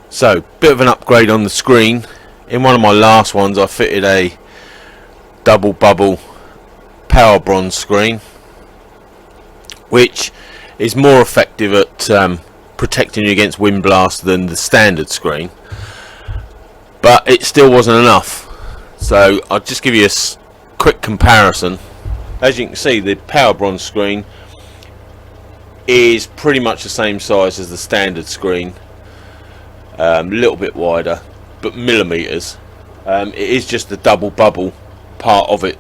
So, bit of an upgrade on the screen. In one of my last ones I fitted a double bubble power bronze screen, which is more effective at protecting you against wind blast than the standard screen, but it still wasn't enough. So I'll just give you a quick comparison. As you can see, the power bronze screen is pretty much the same size as the standard screen, a little bit wider, but millimeters. It is just the double bubble part of it,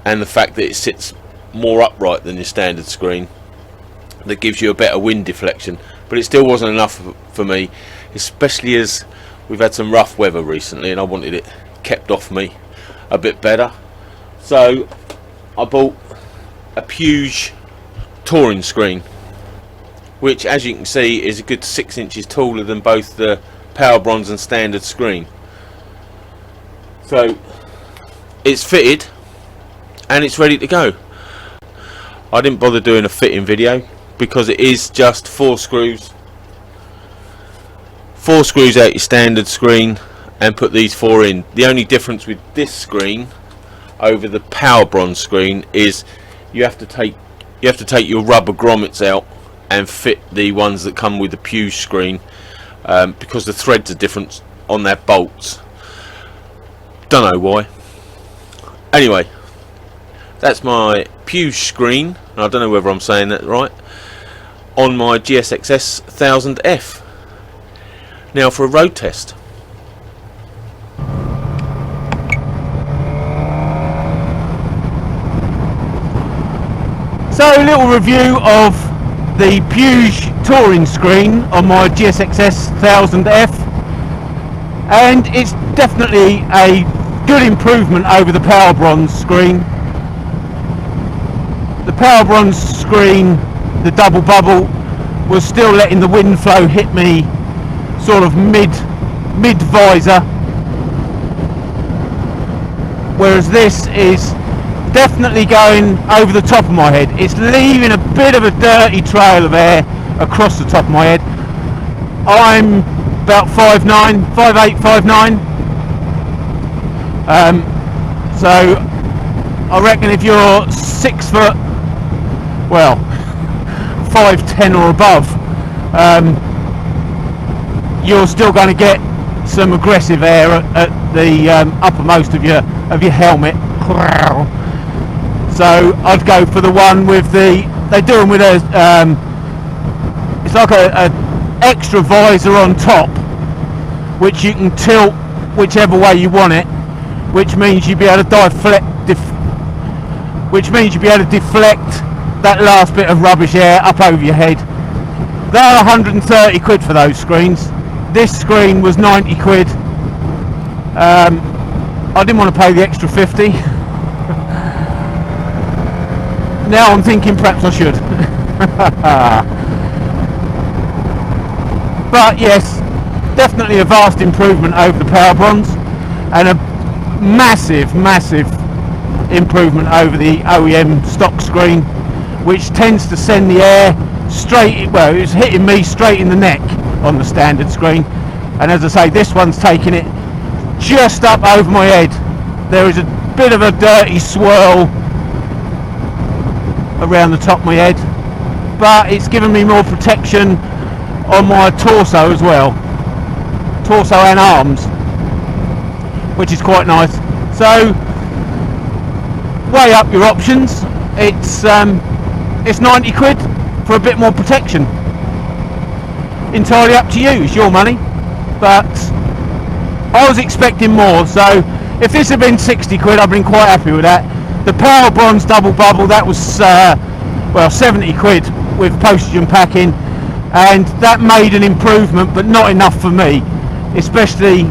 and the fact that it sits more upright than your standard screen that gives you a better wind deflection. But it still wasn't enough for me, especially as we've had some rough weather recently and I wanted it kept off me a bit better. So I bought a Puig touring screen, which, as you can see, is a good 6 inches taller than both the power bronze and standard screen. So it's fitted and it's ready to go. I didn't bother doing a fitting video because it is just 4 screws out your standard screen and put these 4 in. The only difference with this screen over the power bronze screen is you have to take your rubber grommets out and fit the ones that come with the Puig screen, because the threads are different on their bolts. Don't know why. Anyway, that's my Puig screen, and I don't know whether I'm saying that right, on my GSX-S 1000F. Now for a road test. So, a little review of the Puig touring screen on my GSX-S 1000F, and it's definitely a good improvement over the power bronze screen. The power bronze screen, the double bubble, was still letting the wind flow hit me sort of mid visor, whereas this is definitely going over the top of my head. It's leaving a bit of a dirty trail of air across the top of my head. I'm about 5'9", 5'8", 5'9". So I reckon if you're 6 foot, well, 5'10" or above, you're still going to get some aggressive air at the uppermost of your helmet. So I'd go for the one with they do them with a it's like a extra visor on top, which you can tilt whichever way you want it, which means you'll be able to deflect that last bit of rubbish air up over your head. They're 130 quid for those screens. This screen was 90 quid. I didn't want to pay the extra 50. Now I'm thinking perhaps I should. But yes, definitely a vast improvement over the power bronze, and a massive improvement over the OEM stock screen, which tends to send the air straight, well, it was hitting me straight in the neck on the standard screen, and as I say, this one's taking it just up over my head. There is a bit of a dirty swirl around the top of my head, but it's given me more protection on my torso as well, torso and arms, which is quite nice. So weigh up your options. It's 90 quid for a bit more protection. Entirely up to you, it's your money, but I was expecting more. So if this had been 60 quid, I've been quite happy with that. The power bronze double bubble, that was well, 70 quid with postage and packing, and that made an improvement, but not enough for me, especially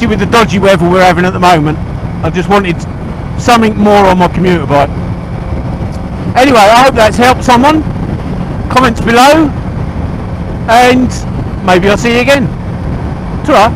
with the dodgy weather we're having at the moment. I just wanted something more on my commuter bike. Anyway, I hope that's helped someone. Comments below, and maybe I'll see you again. Ta-ra.